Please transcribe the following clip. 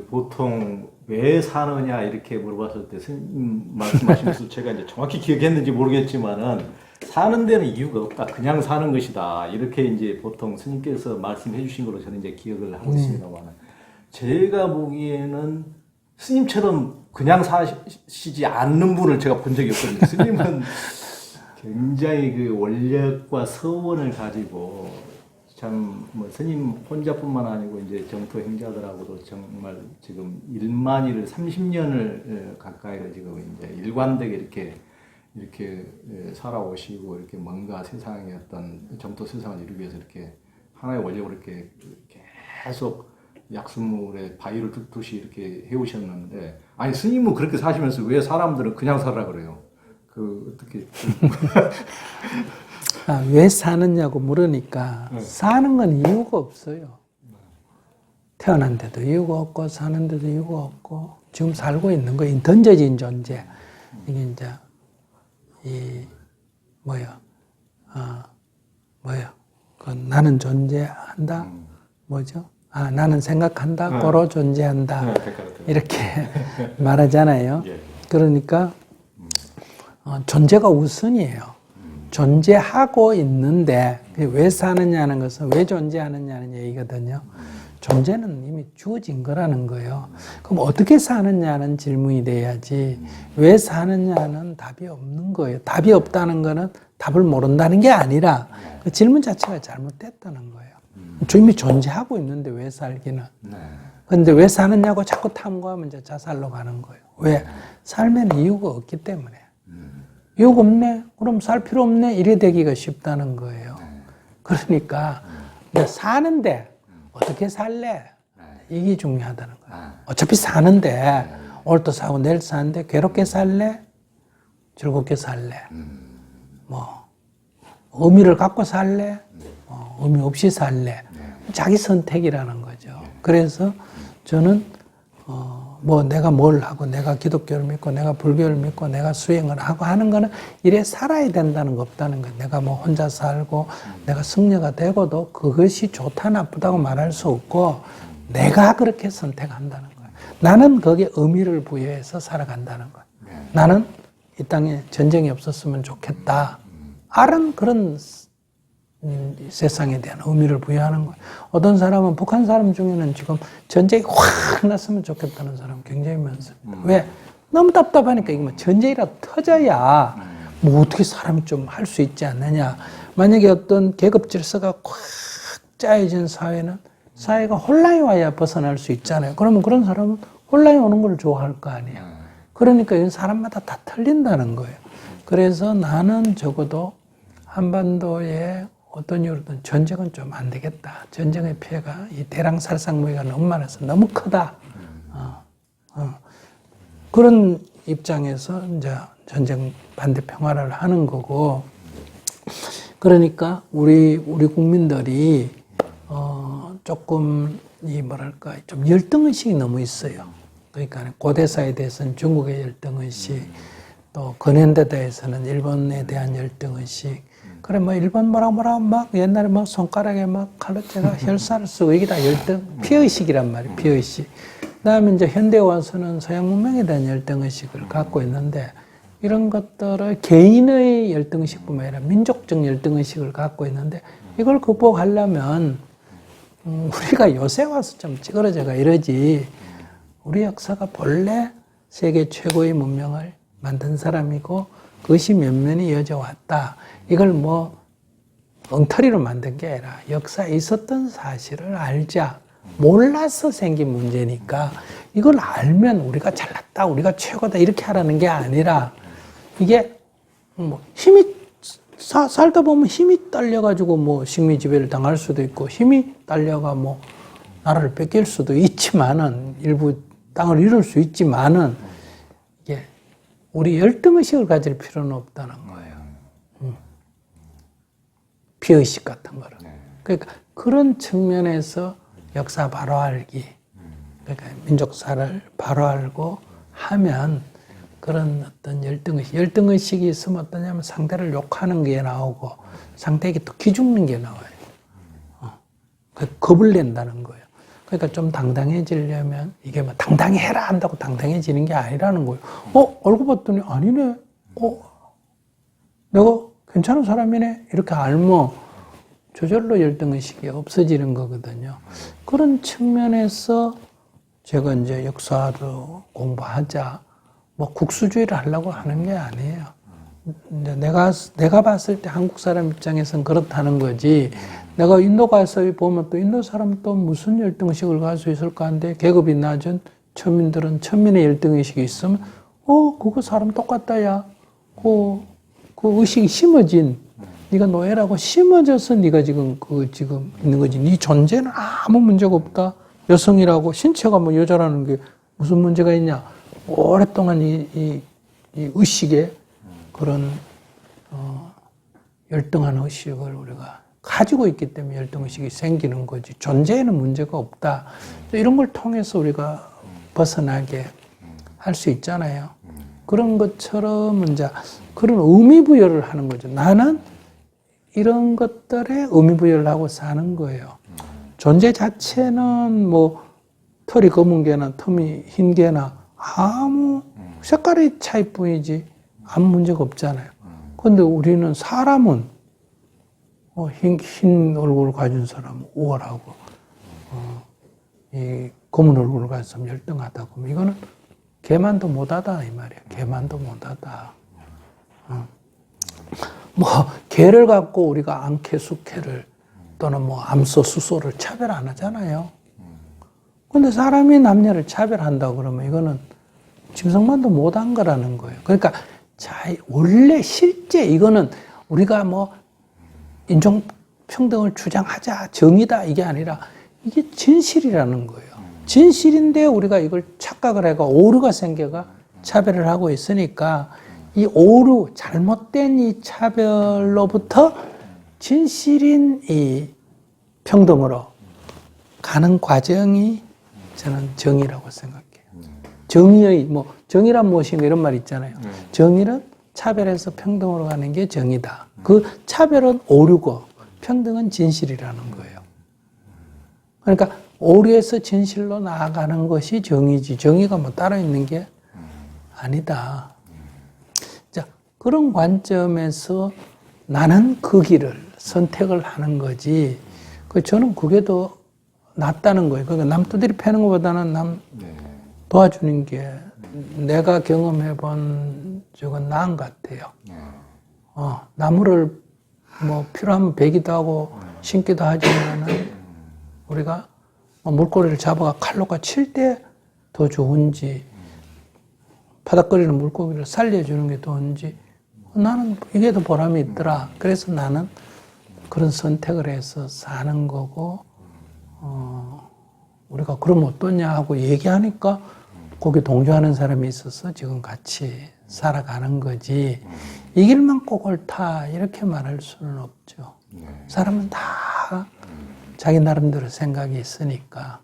보통 왜 사느냐 이렇게 물어봤을 때 스님 말씀하시면서 제가 이제 정확히 기억했는지 모르겠지만은 사는 데는 이유가 없다. 그냥 사는 것이다. 이렇게 이제 보통 스님께서 말씀해 주신 걸로 저는 이제 기억을 하고 있습니다만 제가 보기에는 스님처럼 그냥 사시지 않는 분을 제가 본 적이 없거든요. 스님은 굉장히 그 원력과 서원을 가지고 참 뭐 스님 혼자뿐만 아니고 이제 정토 행자들하고도 정말 지금 1만 30년을 가까이를 지금 이제 일관되게 이렇게 살아오시고 이렇게 뭔가 세상의 어떤 정토 세상을 이루기 위해서 이렇게 하나의 원력으로 이렇게 계속 약수물에 바위를 뚫듯이 이렇게 해오셨는데 아니 스님은 그렇게 사시면서 왜 사람들은 그냥 살아 그래요? 어떻게 왜 사느냐고 물으니까 사는 건 이유가 없어요. 태어난 데도 이유가 없고 사는 데도 이유가 없고 지금 살고 있는 거 던져진 존재 이게 이제 나는 존재한다 뭐죠? 나는 생각한다 고로 존재한다 이렇게 말하잖아요. 그러니까 존재가 우선이에요. 존재하고 있는데 왜 사느냐는 것은 왜 존재하느냐는 얘기거든요. 존재는 이미 주어진 거라는 거예요. 그럼 어떻게 사느냐는 질문이 돼야지 왜 사느냐는 답이 없는 거예요. 답이 없다는 거는 답을 모른다는 게 아니라 그 질문 자체가 잘못됐다는 거예요. 이미 존재하고 있는데 왜 살기는. 그런데 왜 사느냐고 자꾸 탐구하면 이제 자살로 가는 거예요. 왜? 삶에는 이유가 없기 때문에. 이유가 없네? 그럼 살 필요 없네? 이래 되기가 쉽다는 거예요. 그러니까 사는데 어떻게 살래? 이게 중요하다는 거예요. 어차피 사는데 오늘도 사고 내일 사는데 괴롭게 살래? 즐겁게 살래? 의미를 갖고 살래? 의미 없이 살래? 자기 선택이라는 거죠. 그래서 저는 내가 뭘 하고 내가 기독교를 믿고 내가 불교를 믿고 내가 수행을 하고 하는 거는 이래 살아야 된다는 거 없다는 거예요. 내가 혼자 살고 내가 승려가 되고도 그것이 좋다 나쁘다고 말할 수 없고 내가 그렇게 선택한다는 거예요. 나는 거기에 의미를 부여해서 살아간다는 거예요. 나는 이 땅에 전쟁이 없었으면 좋겠다. 알은 그런 세상에 대한 의미를 부여하는 거예요. 어떤 사람은 북한 사람 중에는 지금 전쟁이 확 났으면 좋겠다는 사람 굉장히 많습니다. 왜? 너무 답답하니까 이게 전쟁이라도 터져야 어떻게 사람이 좀 할 수 있지 않느냐. 만약에 어떤 계급 질서가 꽉 짜여진 사회는 사회가 혼란이 와야 벗어날 수 있잖아요. 그러면 그런 사람은 혼란이 오는 걸 좋아할 거 아니에요. 그러니까 이건 사람마다 다 틀린다는 거예요. 그래서 나는 적어도 한반도에 어떤 이유로든 전쟁은 좀 안 되겠다. 전쟁의 피해가 이 대량 살상 무기가 너무 많아서 너무 크다. 그런 입장에서 이제 전쟁 반대 평화를 하는 거고. 그러니까 우리 국민들이 조금 좀 열등의식이 너무 있어요. 그러니까 고대사에 대해서는 중국의 열등의식, 또 근현대사에서는 일본에 대한 열등의식. 그래, 일본 뭐라 옛날에 손가락에 칼로체가 혈사를 쓰고 이게 다 열등, 피의식이란 말이에요, 피의식. 그 다음에 이제 현대에 와서는 서양 문명에 대한 열등의식을 갖고 있는데 이런 것들을 개인의 열등의식뿐만 아니라 민족적 열등의식을 갖고 있는데 이걸 극복하려면 우리가 요새 와서 좀 찌그러져가 이러지 우리 역사가 본래 세계 최고의 문명을 만든 사람이고 그것이 면면이 이어져 왔다. 이걸 엉터리로 만든 게 아니라 역사에 있었던 사실을 알자. 몰라서 생긴 문제니까 이걸 알면 우리가 잘났다, 우리가 최고다 이렇게 하라는 게 아니라 이게 힘이 살다 보면 힘이 딸려가지고 식미 지배를 당할 수도 있고 힘이 딸려가 나라를 뺏길 수도 있지만은 일부 땅을 잃을 수 있지만은 이게 우리 열등의식을 가질 필요는 없다는 거예요. 피의식 같은 거를. 그러니까 그런 측면에서 역사 바로 알기, 그러니까 민족사를 바로 알고 하면 그런 어떤 열등의식이 있으면 어떠냐면 상대를 욕하는 게 나오고 상대에게 또 기죽는 게 나와요. 겁을 낸다는 거예요. 그러니까 좀 당당해지려면 이게 뭐 당당해라 한다고 당당해지는 게 아니라는 거예요. 얼굴 봤더니 아니네. 내가 괜찮은 사람이네. 이렇게 알면 저절로 열등의식이 없어지는 거거든요. 그런 측면에서 제가 이제 역사도 공부하자, 뭐 국수주의를 하려고 하는 게 아니에요. 이제 내가 봤을 때 한국 사람 입장에서는 그렇다는 거지. 내가 인도 가서 보면 또 인도 사람 또 무슨 열등의식을 가질 수 있을까 하는데 계급이 낮은 천민들은 천민의 열등의식이 있으면 그거 사람 똑같다 야. 그 의식이 심어진 네가 노예라고 심어져서 네가 지금 지금 있는 거지. 네 존재는 아무 문제가 없다. 여성이라고 신체가 뭐 여자라는 게 무슨 문제가 있냐. 오랫동안 이 의식에 그런 열등한 의식을 우리가 가지고 있기 때문에 열등의식이 생기는 거지. 존재에는 문제가 없다. 이런 걸 통해서 우리가 벗어나게 할 수 있잖아요. 그런 것처럼 이제 그런 의미부여를 하는 거죠. 나는 이런 것들에 의미부여를 하고 사는 거예요. 존재 자체는 뭐 털이 검은 개나 틈이 흰 개나 아무 색깔의 차이뿐이지 아무 문제가 없잖아요. 그런데 우리는 사람은 흰 얼굴을 가진 사람은 우월하고 이 검은 얼굴을 가진 사람은 열등하다고 하면 이거는 개만도 못하다 이 말이야. 개만도 못하다. 뭐 개를 갖고 우리가 앙캐, 수캐를 또는 뭐 암소, 수소를 차별 안 하잖아요. 그런데 사람이 남녀를 차별한다고 그러면 이거는 짐승만도 못한 거라는 거예요. 그러니까 원래 실제 이거는 우리가 뭐 인종평등을 주장하자, 정의다 이게 아니라 이게 진실이라는 거예요. 진실인데 우리가 이걸 착각을 해가 오류가 생겨가 차별을 하고 있으니까 이 오류, 잘못된 이 차별로부터 진실인 이 평등으로 가는 과정이 저는 정의라고 생각해요. 정의의, 정의란 무엇인가 이런 말 있잖아요. 정의는 차별에서 평등으로 가는 게 정의다. 그 차별은 오류고 평등은 진실이라는 거예요. 그러니까 오류에서 진실로 나아가는 것이 정의지. 정의가 뭐 따로 있는 게 아니다. 자, 그런 관점에서 나는 그 길을 선택을 하는 거지. 저는 그게 더 낫다는 거예요. 그러니까 남 두드리 패는 것보다는 남 도와주는 게 내가 경험해 본 적은 나은 것 같아요. 나무를 뭐 필요하면 베기도 하고 심기도 하지만은 우리가 물고기를 잡아가 칼로가 칠 때 더 좋은지 바닥거리는 물고기를 살려주는 게 좋은지 나는 이게 더 보람이 있더라. 그래서 나는 그런 선택을 해서 사는 거고 우리가 그럼 어떠냐 하고 얘기하니까 거기 동조하는 사람이 있어서 지금 같이 살아가는 거지 이 길만 꼭 옳다 이렇게 말할 수는 없죠. 사람은 다 자기 나름대로 생각이 있으니까